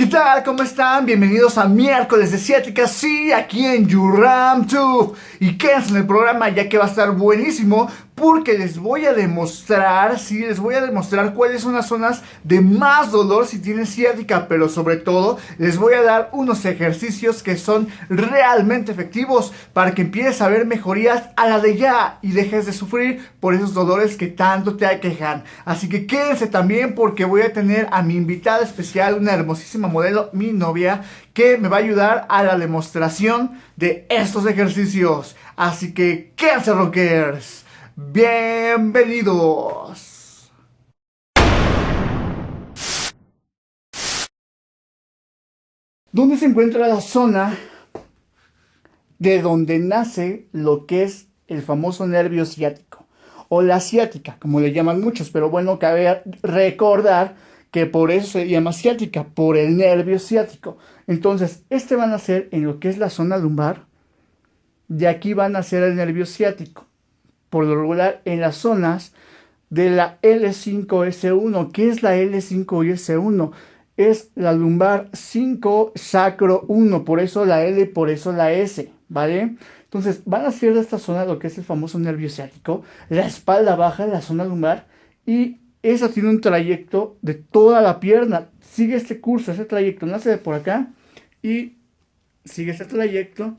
tal? ¿Cómo están? Bienvenidos a Miércoles de Ciática, sí, aquí en YouramTube. Y quédense en el programa ya que va a estar buenísimo porque les voy a demostrar, cuáles son las zonas de más dolor si tienen ciática, pero sobre todo les voy a dar unos ejercicios que son realmente efectivos para que empieces a ver mejorías a la de ya y dejes de sufrir por esos dolores que tanto te aquejan. Así que quédense también porque voy a tener a mi invitada especial, una hermosísima modelo, mi novia, que me va a ayudar a la demostración de estos ejercicios. Así que quédense, rockers. Bienvenidos. ¿Dónde se encuentra la zona de donde nace lo que es el famoso nervio ciático? O la ciática, como le llaman muchos, pero bueno, cabe recordar que por eso se llama ciática, por el nervio ciático. Entonces, va a nacer en lo que es la zona lumbar, de aquí va a nacer el nervio ciático. Por lo regular en las zonas de la L5S1. ¿Qué es la L5S1? Es la lumbar 5 sacro 1, por eso la L, por eso la S, ¿vale? Entonces van a ser de esta zona lo que es el famoso nervio ciático, la espalda baja de la zona lumbar, y esa tiene un trayecto de toda la pierna. Sigue este curso, ese trayecto nace de por acá y sigue este trayecto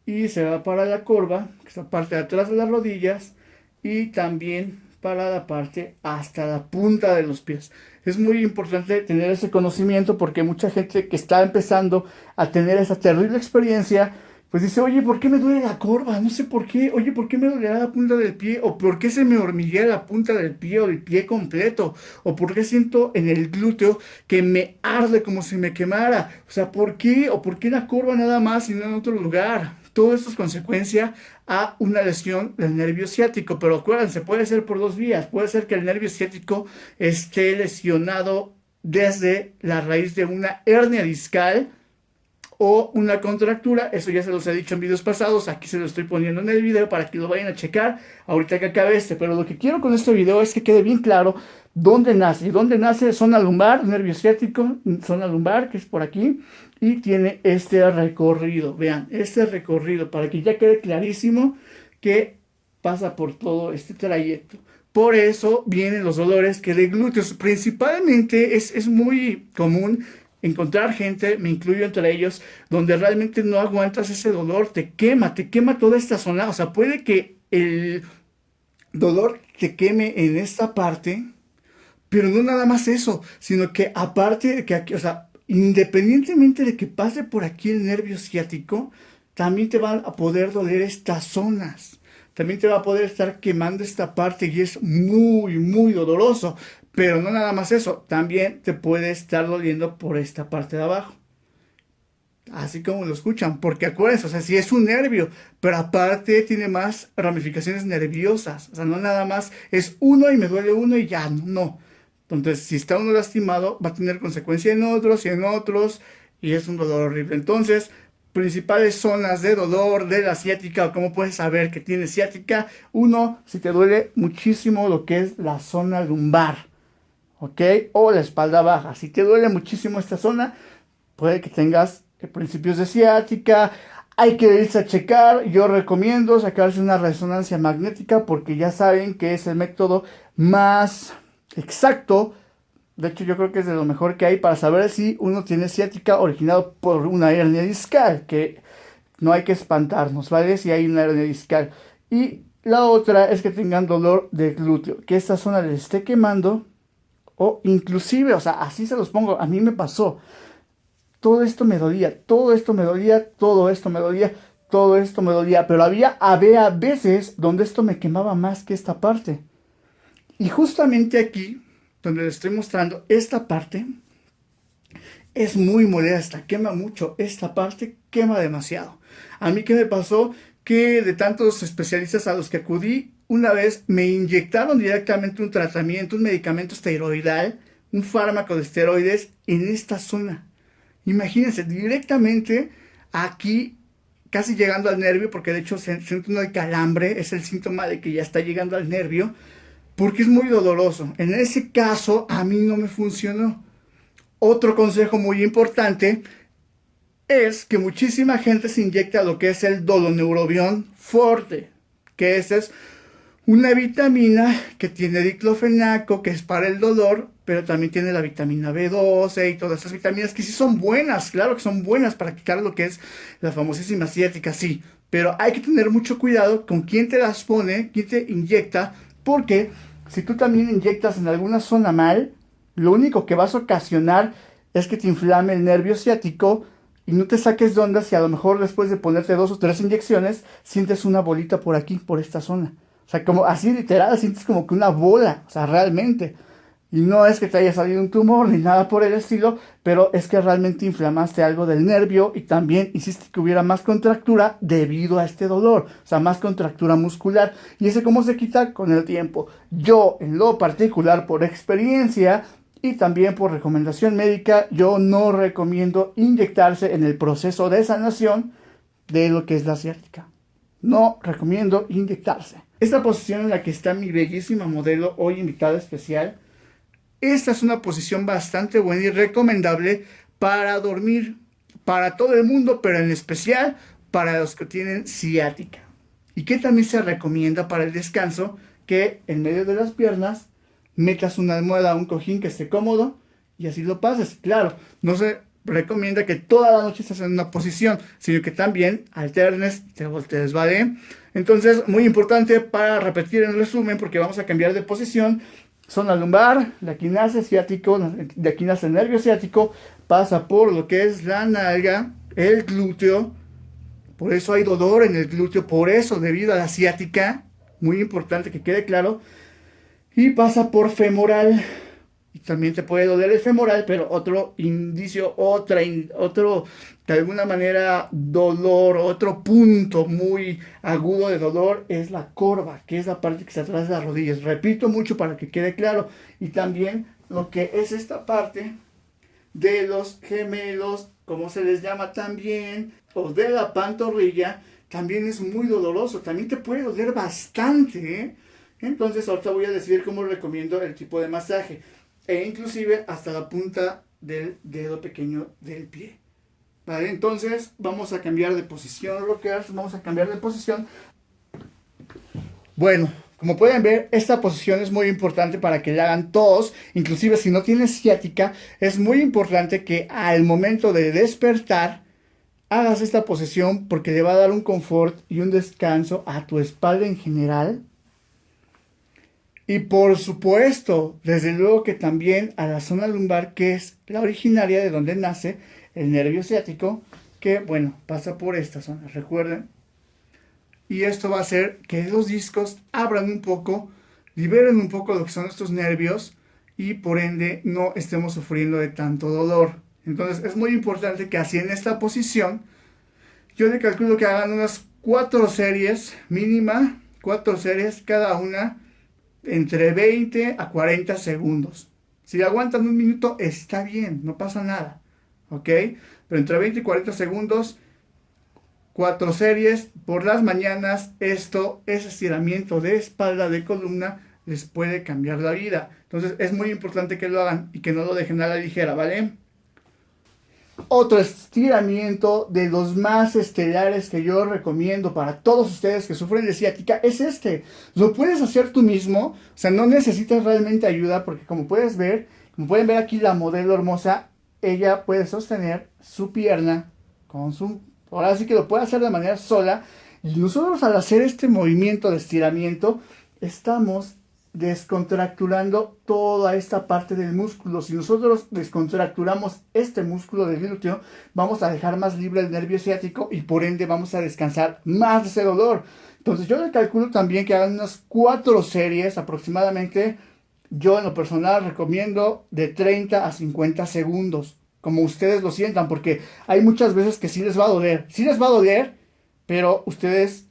y se va para la corva, que es la parte de atrás de las rodillas, y también para la parte hasta la punta de los pies. Es muy importante tener ese conocimiento porque mucha gente que está empezando a tener esa terrible experiencia, pues dice, oye, ¿por qué me duele la corva? No sé por qué. Oye, ¿por qué me dolerá la punta del pie? ¿O por qué se me hormiguea la punta del pie o el pie completo? ¿O por qué siento en el glúteo que me arde como si me quemara? O sea, ¿por qué? ¿O por qué la corva nada más y no en otro lugar? Todo esto es consecuencia a una lesión del nervio ciático, pero acuérdense, puede ser por dos vías. Puede ser que el nervio ciático esté lesionado desde la raíz de una hernia discal o una contractura. Eso ya se los he dicho en videos pasados, aquí se lo estoy poniendo en el video para que lo vayan a checar ahorita que acabe pero lo que quiero con este video es que quede bien claro dónde nace. ¿Dónde nace? Zona lumbar, nervio ciático, zona lumbar, que es por aquí, y tiene este recorrido. Vean, este recorrido, para que ya quede clarísimo que pasa por todo este trayecto. Por eso vienen los dolores que de glúteos. Principalmente es muy común encontrar gente, me incluyo entre ellos, donde realmente no aguantas ese dolor, te quema toda esta zona. O sea, puede que el dolor te queme en esta parte, pero no nada más eso, sino que aparte de que aquí, o sea, independientemente de que pase por aquí el nervio ciático, también te van a poder doler estas zonas. También te va a poder estar quemando esta parte y es muy, muy doloroso. Pero no nada más eso, también te puede estar doliendo por esta parte de abajo. Así como lo escuchan, porque acuérdense, o sea, sí es un nervio, pero aparte tiene más ramificaciones nerviosas. O sea, no nada más es uno y me duele uno y ya, no. Entonces, si está uno lastimado, va a tener consecuencia en otros y en otros, y es un dolor horrible. Entonces, principales zonas de dolor de la ciática, o cómo puedes saber que tienes ciática. Uno, si te duele muchísimo lo que es la zona lumbar, ¿ok? O la espalda baja. Si te duele muchísimo esta zona, puede que tengas principios de ciática. Hay que irse a checar. Yo recomiendo sacarse una resonancia magnética porque ya saben que es el método más exacto. De hecho, yo creo que es de lo mejor que hay para saber si uno tiene ciática originado por una hernia discal, que no hay que espantarnos, ¿vale? Si hay una hernia discal. Y la otra es que tengan dolor de glúteo, que esta zona les esté quemando, o inclusive, o sea, así se los pongo, a mí me pasó. Todo esto me dolía, todo esto me dolía, todo esto me dolía, todo esto me dolía, pero había veces donde esto me quemaba más que esta parte. Y justamente aquí, donde les estoy mostrando, esta parte es muy molesta, quema mucho, esta parte quema demasiado. A mí, ¿qué me pasó? Que de tantos especialistas a los que acudí, una vez me inyectaron directamente un tratamiento, un medicamento esteroidal, un fármaco de esteroides en esta zona. Imagínense, directamente aquí, casi llegando al nervio, porque de hecho se siente uno de calambre, es el síntoma de que ya está llegando al nervio, porque es muy doloroso. En ese caso, a mí no me funcionó. Otro consejo muy importante es que muchísima gente se inyecta lo que es el doloneurobión forte, que esa es una vitamina que tiene diclofenaco, que es para el dolor, pero también tiene la vitamina B12 y todas esas vitaminas que sí son buenas, claro que son buenas para quitar lo que es la famosísima ciática, sí, pero hay que tener mucho cuidado con quién te las pone, quién te inyecta, porque si tú también inyectas en alguna zona mal, lo único que vas a ocasionar es que te inflame el nervio ciático y no te saques de onda si a lo mejor después de ponerte 2 o 3 inyecciones sientes una bolita por aquí, por esta zona. O sea, como así literal, sientes como que una bola, o sea, realmente. Y no es que te haya salido un tumor ni nada por el estilo, pero es que realmente inflamaste algo del nervio y también hiciste que hubiera más contractura debido a este dolor, o sea, más contractura muscular. ¿Y ese cómo se quita? Con el tiempo. Yo, en lo particular, por experiencia y también por recomendación médica, yo no recomiendo inyectarse en el proceso de sanación de lo que es la ciática. No recomiendo inyectarse. Esta posición en la que está mi bellísima modelo, hoy invitada especial, esta es una posición bastante buena y recomendable para dormir, para todo el mundo, pero en especial para los que tienen ciática. Y que también se recomienda para el descanso que en medio de las piernas metas una almohada, un cojín que esté cómodo y así lo pases. Claro, no se recomienda que toda la noche estés en una posición, sino que también alternes, te voltees, ¿vale? Entonces, muy importante para repetir en resumen, porque vamos a cambiar de posición. Zona lumbar, de aquí nace ciático, de aquí nace el nervio ciático, pasa por lo que es la nalga, el glúteo, por eso hay dolor en el glúteo, por eso debido a la ciática, muy importante que quede claro, y pasa por femoral, y también te puede doler el femoral, pero otro indicio, otro, de alguna manera, dolor, otro punto muy agudo de dolor es la corva, que es la parte que está atrás de las rodillas. Repito mucho para que quede claro. Y también lo que es esta parte de los gemelos, como se les llama también, o de la pantorrilla, también es muy doloroso. También te puede doler bastante, ¿eh? Entonces ahorita voy a decir cómo recomiendo el tipo de masaje. E inclusive hasta la punta del dedo pequeño del pie. Vale, entonces vamos a cambiar de posición, rockers, vamos a cambiar de posición. Bueno, como pueden ver, esta posición es muy importante para que la hagan todos, inclusive si no tienes ciática, es muy importante que al momento de despertar hagas esta posición porque le va a dar un confort y un descanso a tu espalda en general. Y por supuesto, desde luego que también a la zona lumbar, que es la originaria de donde nace el nervio ciático, que bueno, pasa por esta zona, recuerden. Y esto va a hacer que los discos abran un poco, liberen un poco lo que son estos nervios y por ende no estemos sufriendo de tanto dolor. Entonces es muy importante que así en esta posición, yo le calculo que hagan unas 4 series mínima, 4 series cada una entre 20 a 40 segundos. Si aguantan un minuto está bien, no pasa nada, ¿ok? Pero entre 20 y 40 segundos, 4 series por las mañanas. Esto, ese estiramiento de espalda, de columna, les puede cambiar la vida. Entonces es muy importante que lo hagan y que no lo dejen a la ligera, ¿vale? Otro estiramiento de los más estelares que yo recomiendo para todos ustedes que sufren de ciática es este. Lo puedes hacer tú mismo, o sea, no necesitas realmente ayuda porque como pueden ver aquí la modelo hermosa, ella puede sostener su pierna con su... Ahora sí que lo puede hacer de manera sola y nosotros al hacer este movimiento de estiramiento estamos descontracturando toda esta parte del músculo. Si nosotros descontracturamos este músculo del glúteo, vamos a dejar más libre el nervio ciático y por ende vamos a descansar más de ese dolor. Entonces yo le calculo también que hagan unas 4 series aproximadamente. Yo en lo personal recomiendo de 30 a 50 segundos, como ustedes lo sientan, porque hay muchas veces que sí les va a doler, pero ustedes,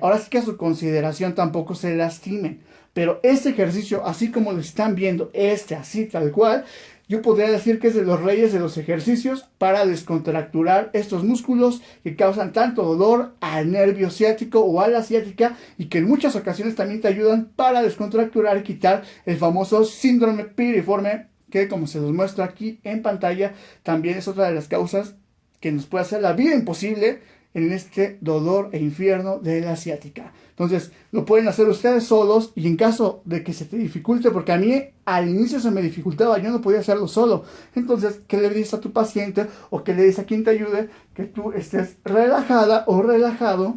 ahora sí que a su consideración tampoco se lastimen. Pero este ejercicio, así como lo están viendo, así tal cual, yo podría decir que es de los reyes de los ejercicios para descontracturar estos músculos que causan tanto dolor al nervio ciático o a la ciática y que en muchas ocasiones también te ayudan para descontracturar y quitar el famoso síndrome piriforme que, como se los muestro aquí en pantalla, también es otra de las causas que nos puede hacer la vida imposible en este dolor e infierno de la ciática. Entonces, lo pueden hacer ustedes solos, y en caso de que se te dificulte, porque a mí al inicio se me dificultaba, yo no podía hacerlo solo. Entonces, ¿qué le dices a tu paciente o qué le dices a quien te ayude? Que tú estés relajada o relajado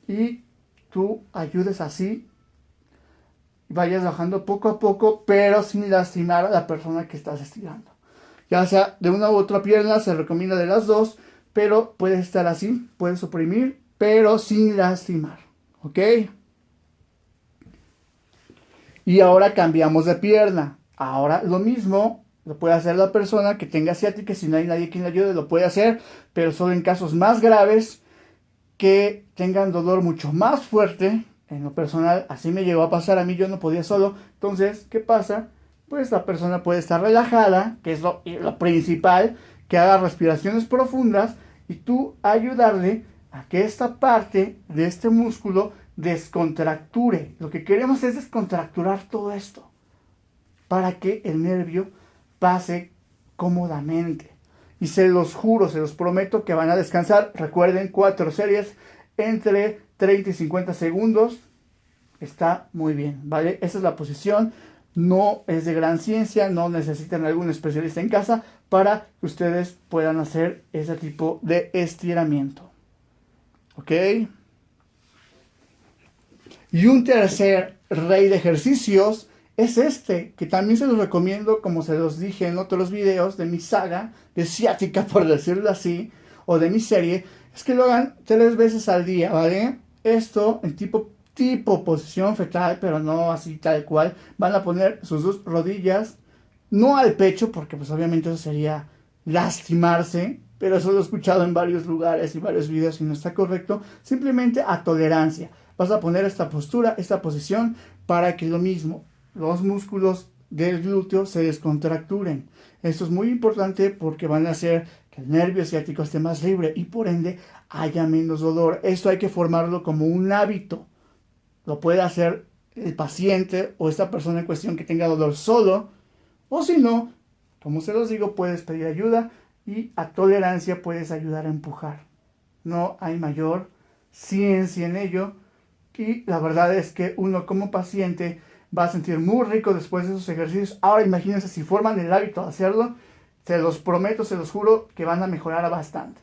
y tú ayudes así, vayas bajando poco a poco, pero sin lastimar a la persona que estás estirando. Ya sea de una u otra pierna, se recomienda de las dos, pero puedes estar así, puedes oprimir, pero sin lastimar, ¿ok? Y ahora cambiamos de pierna. Ahora lo mismo lo puede hacer la persona que tenga ciática. Si no hay nadie quien le ayude, lo puede hacer, pero solo en casos más graves, que tengan dolor mucho más fuerte. En lo personal, así me llegó a pasar a mí, yo no podía solo. Entonces, ¿qué pasa? Pues la persona puede estar relajada, que es lo principal, que haga respiraciones profundas, y tú ayudarle a que esta parte de este músculo descontracture. Lo que queremos es descontracturar todo esto para que el nervio pase cómodamente. Y se los juro, se los prometo que van a descansar. Recuerden, 4 series entre 30 y 50 segundos. Está muy bien, ¿vale? Esa es la posición. No es de gran ciencia, no necesitan algún especialista en casa para que ustedes puedan hacer ese tipo de estiramiento. ¿Ok? Y un tercer rey de ejercicios es este, que también se los recomiendo, como se los dije en otros videos de mi saga de ciática, por decirlo así, o de mi serie, es que lo hagan 3 veces al día, ¿vale? Esto en tipo posición fetal, pero no así tal cual. Van a poner sus 2 rodillas, no al pecho, porque pues obviamente eso sería lastimarse, pero eso lo he escuchado en varios lugares y varios videos y no está correcto. Simplemente a tolerancia. Vas a poner esta postura, esta posición, para que lo mismo, los músculos del glúteo se descontracturen. Esto es muy importante porque van a hacer que el nervio ciático esté más libre y por ende haya menos dolor. Esto hay que formarlo como un hábito. Lo puede hacer el paciente o esta persona en cuestión que tenga dolor solo, o si no, como se los digo, puedes pedir ayuda y a tolerancia puedes ayudar a empujar. No hay mayor ciencia en ello, y la verdad es que uno como paciente va a sentir muy rico después de esos ejercicios. Ahora imagínense si forman el hábito de hacerlo, se los prometo, se los juro que van a mejorar bastante.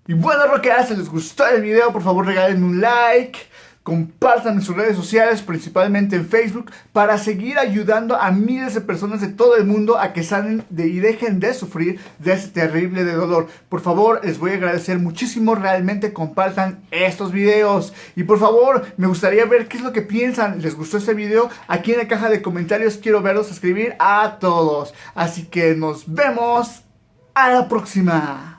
Y bueno, rockeras, si les gustó el video, por favor regálenme un like, compartan en sus redes sociales, principalmente en Facebook, para seguir ayudando a miles de personas de todo el mundo a que sanen y dejen de sufrir de ese terrible de dolor. Por favor, les voy a agradecer muchísimo, realmente compartan estos videos. Y por favor, me gustaría ver qué es lo que piensan. ¿Les gustó este video? Aquí en la caja de comentarios quiero verlos escribir a todos. Así que nos vemos a la próxima.